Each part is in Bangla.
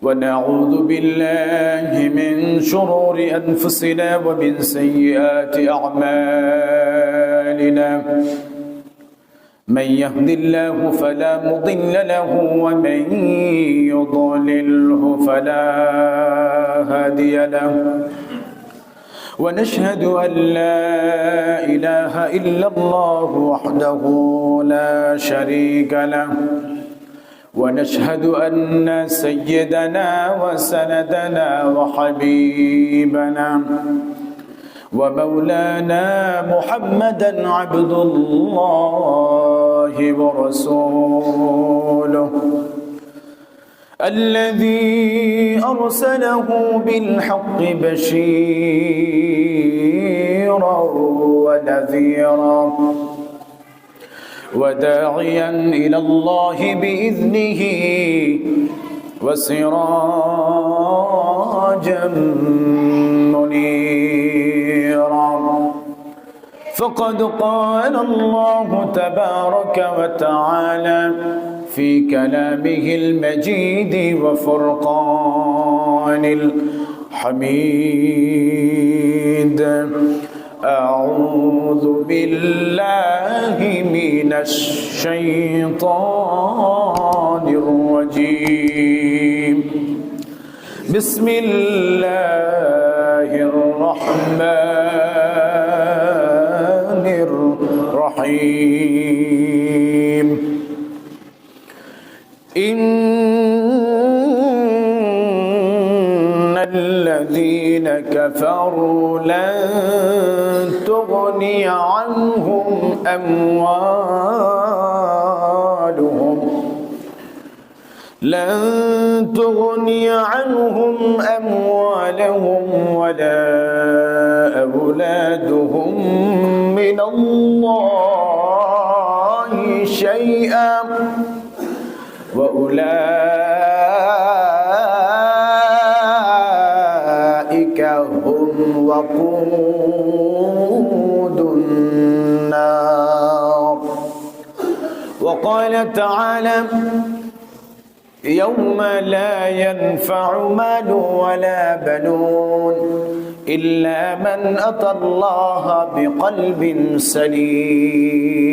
ونعوذ بالله من شرور أنفسنا ومن سيئات أعمالنا من يهد الله فلا مضل له ومن يضلله فلا هادي له ونشهد أن لا إله إلا الله وحده لا شريك له ونشهد أن سيدنا وسندنا وحبيبنا ومولانا محمدا عبد الله ورسوله الذي أرسله بالحق بشيرا ونذيرا وداعيا إلى الله بإذنه وسراجا منيرا فقد قال الله تبارك وتعالى في كلامه المجيد وفرقان الحميد أعوذ بالله من الشيطان الرجيم بسم الله الرحمن الرحيم إن الذين كفروا لن تغني عنهم أموالهم ولا أولادهم من الله شيئا وأولئك هم وقود النار وقال تعالى يوم لا ينفع مال ولا بنون إلا من أتى الله بقلب سليم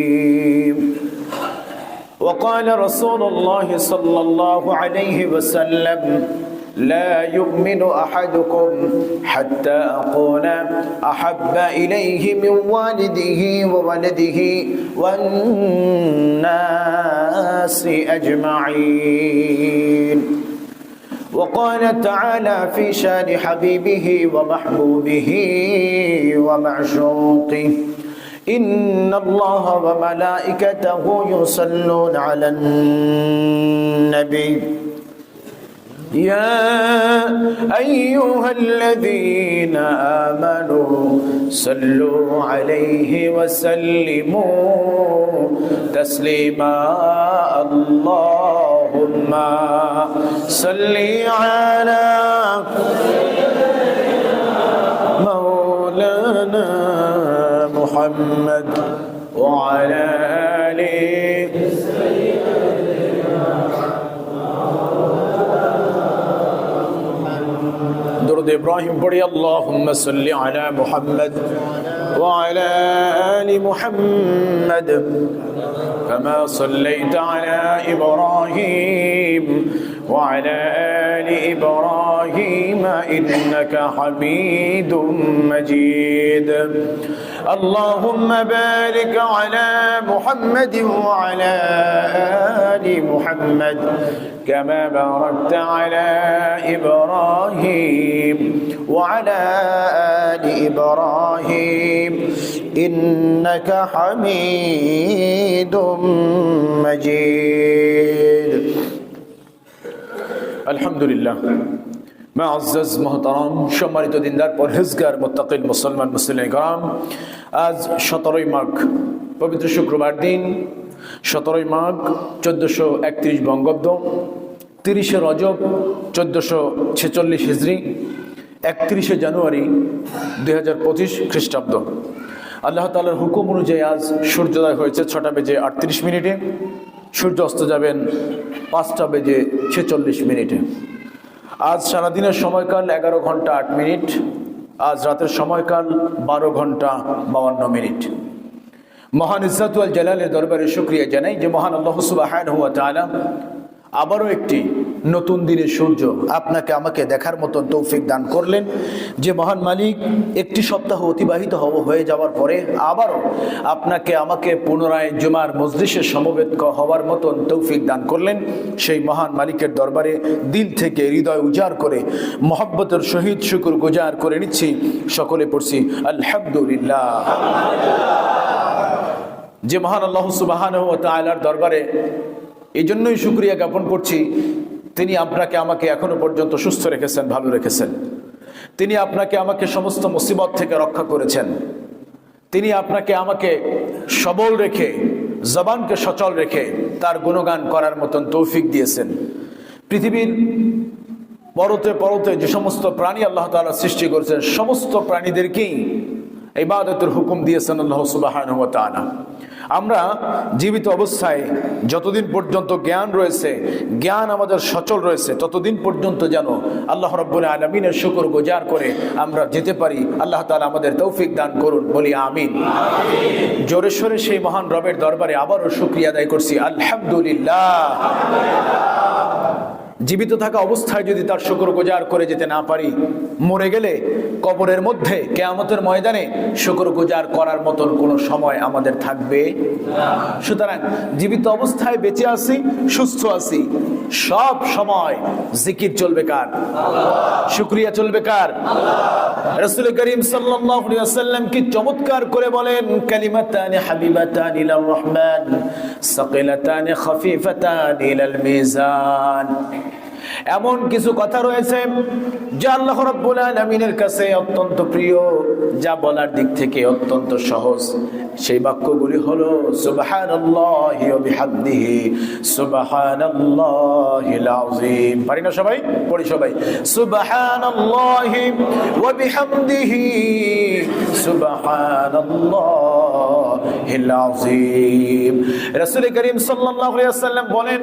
وقال رسول الله صلى الله عليه وسلم لا يؤمن أحدكم حتى أكون أحب إليه من والده وولده والناس أجمعين وقال تعالى في شان حبيبه ومحبوبه ومعشوقه إن الله وملائكته يصلون على النبي يا أيها الذين آمنوا صلوا عليه وسلموا تسليما اللهم صل على مولانا محمد وعلى آله درود إبراهيم بڑی اللهم صل على محمد وعلى آل محمد كما صليت على إبراهيم وعلى آل إبراهيم إنك حميد مجيد اللهم بارك على محمد وعلى آل محمد كما باركت على إبراهيم وعلى آل إبراهيم إنك حميد مجيد الحمد لله معزز محترم সম্মানিত দিনদার পরহেজগার মুত্তাকিল মুসলমান মুসলিম کرام আজ 17 মাঘ পবিত্র শুক্রবার দিন 17 মাঘ 1431 বঙ্গাব্দ 30 রজব 1446 হিজরি 31 জানুয়ারি 2025 খ্রিস্টাব্দ আল্লাহ তাআলার হুকুম অনুযায়ী আজ সূর্যোদয় হয়েছে 6টা বেজে 38 মিনিটে সূর্য অস্ত যাবেন 5:46। আজ সারাদিনের সময়কাল 11 ঘন্টা 8 মিনিট। আজ রাতের সময়কাল 12 ঘন্টা 52 মিনিট। মহান ইজ্জত ওয়াল জালালের দরবারে শুকরিয়া জানাই যে মহান আল্লাহ সুবহানাহু ওয়া তাআলা আবারও একটি নতুন দিনের সূর্য আপনাকে আমাকে দেখার মতো তৌফিক দান করলেন। যে মহান মালিক একটি সপ্তাহ অতিবাহিত হয়ে যাওয়ার পরে আবারও আপনাকে আমাকে পুনরায় জুমার মজলিসে সমবেত হওয়ার মতন তৌফিক দান করলেন, সেই মহান মালিকের দরবারে দিল থেকে হৃদয় উজাড় করে মহব্বতের সহিত শুকর গুজার করে নিচ্ছি। সকলে পড়ছি আলহামদুলিল্লাহ। যে মহান আল্লাহ সুবহানাহু ওয়া তাআলার দরবারে এই জন্যই শুকরিয়া জ্ঞাপন করছি, তিনি আপনাকে আমাকে এখনো পর্যন্ত সুস্থ রেখেছেন, ভালো রেখেছেন। তিনি আপনাকে আমাকে সমস্ত মুসিবত থেকে রক্ষা করেছেন। তিনি আপনাকে আমাকে সবল রেখে, জবানকে সচল রেখে তার গুণগান করার মতন তৌফিক দিয়েছেন। পৃথিবীর পরতে পরতে যে সমস্ত প্রাণী আল্লাহ তাআলা সৃষ্টি করেছেন, সমস্ত প্রাণীদেরকেই ইবাদতের হুকুম দিয়েছেন আল্লাহ সুবহানাহু ওয়া তাআলা। আমরা জীবিত অবস্থায় যতদিন পর্যন্ত জ্ঞান রয়েছে, জ্ঞান আমাদের সচল রয়েছে, ততদিন পর্যন্ত যেন আল্লাহ রাব্বুল আলামিনের শুকর গুজার করে আমরা যেতে পারি। আল্লাহ তাআলা আমাদের তৌফিক দান করুন, বলি আমিন। জোরে সোরে সেই মহান রবের দরবারে আবারও শুকরিয়া আদায় করছি, আলহামদুলিল্লাহ। জীবিত থাকা অবস্থায় যদি তার শুকর গুজার করে যেতে না পারি, মরে গেলে কবরের মধ্যে কিয়ামতের ময়দানে শুকর গুজার করার মতন কোনো সময় আমাদের থাকবে না। সুতরাং জীবিত অবস্থায় বেঁচে আছি, সুস্থ আছি, সব সময় জিকির চলবে কার? শুকরিয়া চলবে কার? রাসূল করিম সাল্লাল্লাহু আলাইহি ওয়াসাল্লাম কি চমৎকার করে বলেন, কালিমাতানি হাবিবাতানি ইলার রহমান সাকিলাতানি খাফিফাতানি ইলাল মিজান। এমন কিছু কথা রয়েছে যা আল্লাহ রাব্বুল আলামিনের কাছে অত্যন্ত প্রিয়, যা বলার দিক থেকে অত্যন্ত সহজ। সেই বাক্যগুলি হলো সুবহানাল্লাহি ওয়া বিহামদিহি সুবহানাল্লাহিল আযীম। পারি না সবাই? পড়ি সবাই, সুবহানাল্লাহি ওয়া বিহামদিহি সুবহানাল্লাহিল আযীম। রাসূল করিম সাল্লাল্লাহু আলাইহি ওয়াসাল্লাম বলেন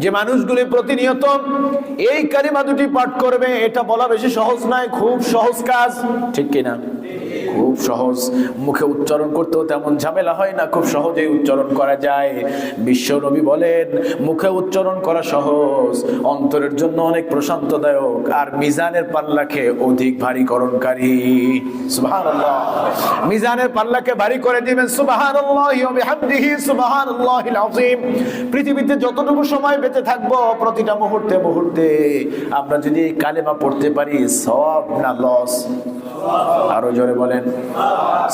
যে মানুষগুলি প্রতিনিয়ত এই কালিমা দুটি পাঠ করবে। এটা বলা বেশি সহজ নয়, খুব সহজ কাজ, ঠিক কিনা? খুব সহজ। মুখে উচ্চারণ করতেও তেমন ঝামেলা হয় না, খুব সহজেই উচ্চারণ করা যায়। বিশ্ব নবী বলেন মুখে উচ্চারণ করা সহজ, অন্তরের জন্য অনেক প্রশান্তদায়ক, আর মিজানের পাল্লাকে অধিক ভারীকরণকারী। সুবহানাল্লাহ। মিজানের পাল্লাকে ভারী করে দিবেন সুবহানাল্লাহি ওয়া বিহামদিহি সুবহানাল্লাহিল আযীম। পৃথিবীতে যতটুকু সময় বেঁচে থাকবো, প্রতিটা মুহূর্তে মুহূর্তে আমরা যদি এই কালেমা পড়তে পারি, সওয়াব না লস? আরো জোরে বলেন,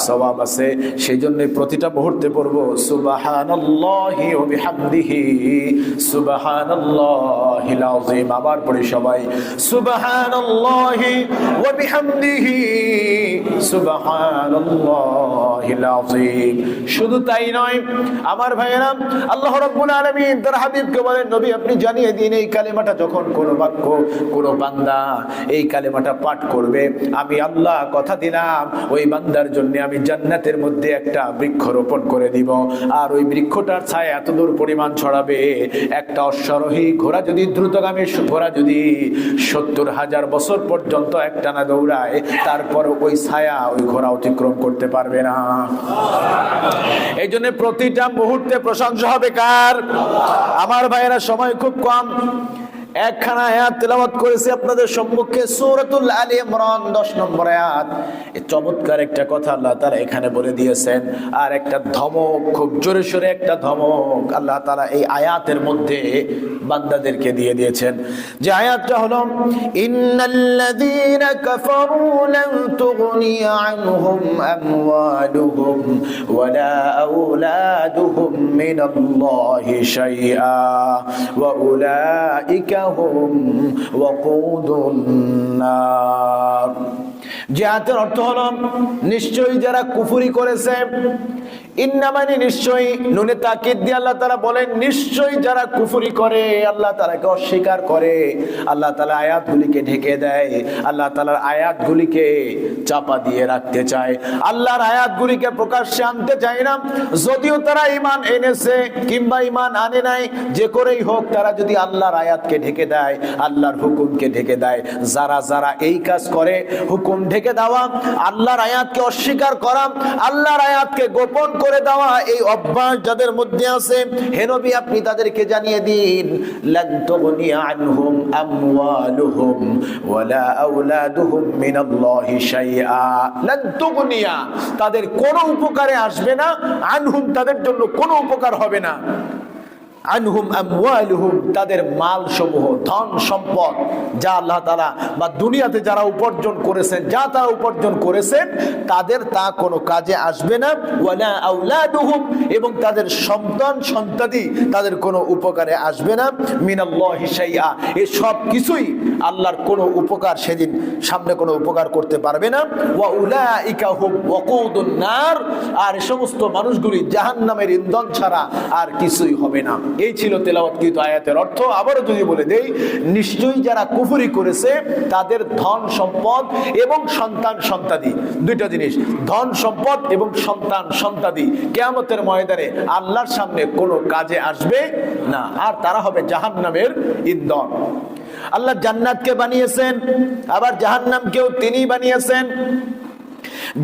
সওয়াব আছে। সেই জন্য প্রতিটা মুহূর্তে পড়বো সুবহানাল্লাহি ওয়া বিহামদিহি সুবহানাল্লাহিল আযীম। আবার পড়ি সবাই, সুবহানাল্লাহি ওয়া বিহামদিহি সুবহানাল্লাহিল আযীম। শুধু তাই নয় আমার ভাইয়েরা, আল্লাহ রাব্বুল আলামিন তার হাবিবকে বলেন, নবী আপনি জানিয়ে দিন এই কালেমাটা যখন কোনো বাক্য, কোনো বান্দা এই কালেমাটা পাঠ করবে, আমি আল্লাহ কথা দিলাম ওই বান্দার জন্য আমি জান্নাতের মধ্যে একটা বৃক্ষ রোপণ করে দিব। আর ওই বৃক্ষটার ছায়া এত দূর পরিমাণ ছড়াবে, একটা অশ্বারোহী ঘোড়া যদি, দ্রুতগামী ঘোড়া যদি 70,000 বছর পর্যন্ত একটানা দৌড়ায়, তারপর ওই ছায়া ওই ঘোড়া অতিক্রম করতে পারবে না। এই জন্য প্রতিটা মুহূর্তে প্রশংসা হবে কার? আমার ভাইয়েরা, সময় খুব কম, একখানা আয়াত তেলাওয়াত করেছি আপনাদের সম্মুখে, সূরাতুল আলী ইমরান 10 নম্বর আয়াত। এই চমৎকার একটা কথা আল্লাহ তাআলা এখানে বলে দিয়েছেন, আর একটা ধমক, খুব জোরে সোরে একটা ধমক আল্লাহ তাআলা এই আয়াতের মধ্যে বান্দাদেরকে দিয়ে দিয়েছেন। যে আয়াতটা হলো, ইন্নাল্লাযীনা কাফারু লান তুগনিয়া আনহুম আমওয়ালুহুম ওয়ালা আওলাদুহুম মিনাল্লাহি শাইআ ওয়া উলাইকা হুম ওয়াকুদুন নার। যে আয়াতের অর্থ হলো, নিশ্চয়ই যারা কুফরি করেছে ইন্না মানে নিশ্চয়ই, নুনে তাকিদ দিয়ে আল্লাহ তাআলা বলেন নিশ্চয়ই যারা কুফরি করে, আল্লাহ তাআলাকে অস্বীকার করে, আল্লাহ তাআলা আয়াতগুলিকে ঢেকে দেয়, আল্লাহ তাআলার আয়াতগুলিকে চাপা দিয়ে রাখতে চায়, আল্লাহর আয়াতগুলিকে প্রকাশ্যে আনতে চায় না। যদিও তারা ঈমান এনেছে কিংবা ঈমান আনে নাই, যে করেই হোক তারা যদি আল্লাহর আয়াতকে ঢেকে দেয়, আল্লাহর হুকুমকে ঢেকে দেয়, যারা এই কাজ করে, হুকুম ঢেকে দেওয়া, আল্লাহর আয়াতকে অস্বীকার করা, আল্লাহর আয়াতকে গোপন করে দেওয়া, এই অভ্যাস যাদের মধ্যে আছে, হে নবী আপনি তাদেরকে জানিয়ে দিন, লান তুগনিয়া আনহুম আমওয়ালুহুম ওয়ালা আওলাদুহুম মিনাল্লাহি শাইআ। লান তুগনিয়া, তাদের কোনো উপকারে আসবে না, আনহুম তাদের জন্য কোনো উপকার হবে না, আনহুম আমওয়ালুহুম তাদের মাল সমূহ, ধন সম্পদ যা আল্লাহ তাআলা বা দুনিয়াতে যারা উপার্জন করেছেন, যা তারা উপার্জন করেছেন, তাদের তা কোনো কাজে আসবে না, ওয়ালা আওলাদুহুম এবং তাদের সন্তান সন্ততি তাদের কোনো উপকারে আসবে না, মিনাল্লাহি শাইআ এই সব কিছুই আল্লাহর কোনো উপকার সেদিন সামনে কোনো উপকার করতে পারবে না। ওয়া উলাইকা হুম ওয়াকুদুন নার, আর এই সমস্ত মানুষগুলি জাহান্নামের ইন্ধন ছাড়া আর কিছুই হবে না। এই ছিল তেলাওয়াতকৃত আয়াতের অর্থ। আবারও যদি বলে দেই, নিশ্চয়ই যারা কুফরি করেছে তাদের ধন সম্পদ এবং সন্তান সন্তাদি, দুইটা জিনিস, ধন সম্পদ এবং সন্তান সন্তাদি কিয়ামতের ময়দানে আল্লাহর সামনে কোনো কাজে আসবে না, আর তারা হবে জাহান্নামের ইন্ধন। আল্লাহ জান্নাতকে বানিয়েছেন, আবার জাহান্নামকেও তিনিই বানিয়েছেন।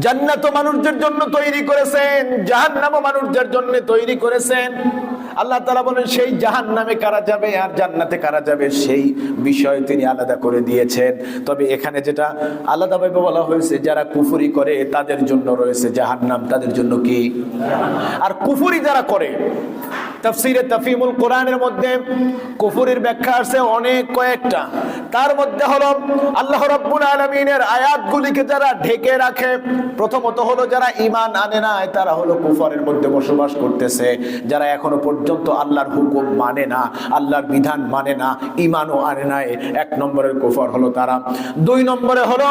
জান্নাত মানুষদের জন্য তৈরি করেছেন, জাহান্নামও মানুষদের জন্য তৈরি করেছেন। আল্লাহ তাআলা বলেন সেই জাহান্নামে কারা যাবে আর জান্নাতে কারা যাবে সেই বিষয় তিনি আলাদা করে দিয়েছেন। তবে এখানে যেটা আলাদাভাবে বলা হয়েছে, যারা কুফরি করে তাদের জন্য রয়েছে জাহান্নাম, তাদের জন্য কি? আর কুফরি যারা করে, তাফসীরে তাফহিমুল কোরআনের মধ্যে কুফরির ব্যাখ্যা আছে অনেক কয়েকটা। তার মধ্যে হলো আল্লাহ রাব্বুল আলামিনের আয়াতগুলিকে যারা ঢেকে রাখে। প্রথমত হলো যারা ঈমান আনে না, তারা হলো কুফরের মধ্যে বসবাস করতেছে, যারা এখনো পর্যন্ত আল্লাহর হুকুম মানে না, আল্লাহর বিধান মানে না, ঈমানও আনে নাই, এক নম্বরের কুফর হলো তারা। দুই নম্বরে হলো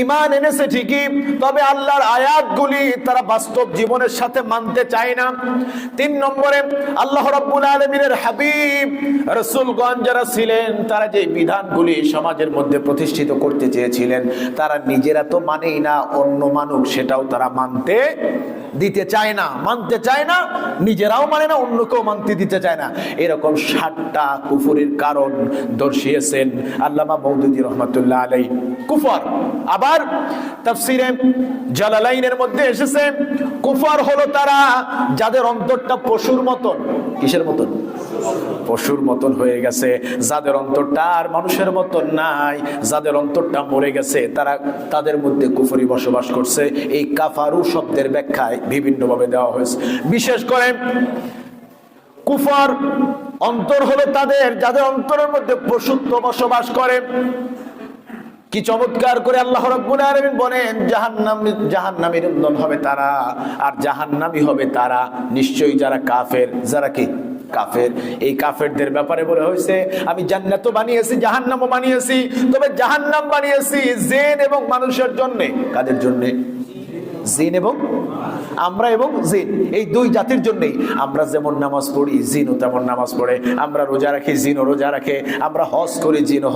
ঈমান এনেছে ঠিকই, তবে আল্লাহর আয়াতগুলি তারা বাস্তব জীবনের সাথে মানতে চায় না। তিন নম্বরে আল্লাহ রাব্বুল আলামিনের হাবিব রাসূলগণ যারা ছিলেন, তারা যে বিধানগুলি সমাজের মধ্যে প্রতিষ্ঠিত করতে চেয়েছিলেন, তারা নিজেরা তো মানেই না, অন্য মানুষ সেটাও তারা মানতে দিতে চায় না, মানতে চায় না, নিজেরাও মানে না, অন্যকেও মানতে দিতে চায় না। এরকম 60টা কুফরের কারণ দর্শিয়েছেন আল্লামা মওদুদী রাহমাতুল্লাহ আলাইহি। কুফর আবার তাফসীরে জালালাইনের মধ্যে এসেছে, কুফর হলো তারা যাদের অন্তরটা পশুর মতন। কিসের মতন? পশুর মতন হয়ে গেছে, যাদের অন্তরটা আর মানুষের মতন নাই, যাদের অন্তরটা মরে গেছে, তারা তাদের মধ্যে কুফরি বসবাস করছে। এই কাফারু শব্দের ব্যাখ্যায় বিভিন্নভাবে দেওয়া হয়েছে। বিশেষ করে কুফর অন্তর হলো তাদের যাদের অন্তরের মধ্যে পশুত্ব বসবাস করে। কি চমৎকার করে আল্লাহ রাব্বুল আলামিন বলেন, জাহান্নামের ইন্ধন হবে তারা, আর জাহান্নামী হবে তারা নিশ্চয়ই যারা কাফের। যারা কি? কাফের। এই কাফেরদের ব্যাপারে বলা হয়েছে, আমি জান্নাতও বানিয়েছি, জাহান্নামও বানিয়েছি, তবে জাহান্নাম বানিয়েছি জিন এবং মানুষের জন্য। কাদের জন্য? জিন এবং আমরা এবং জিন, এই দুই জাতির জন্যই। আমরা যেমন নামাজ পড়ি, জিনও তেমন নামাজ পড়ে। আমরা রোজা রাখি, জিনও রোজা রাখে। আমরা হজ করি, জিনও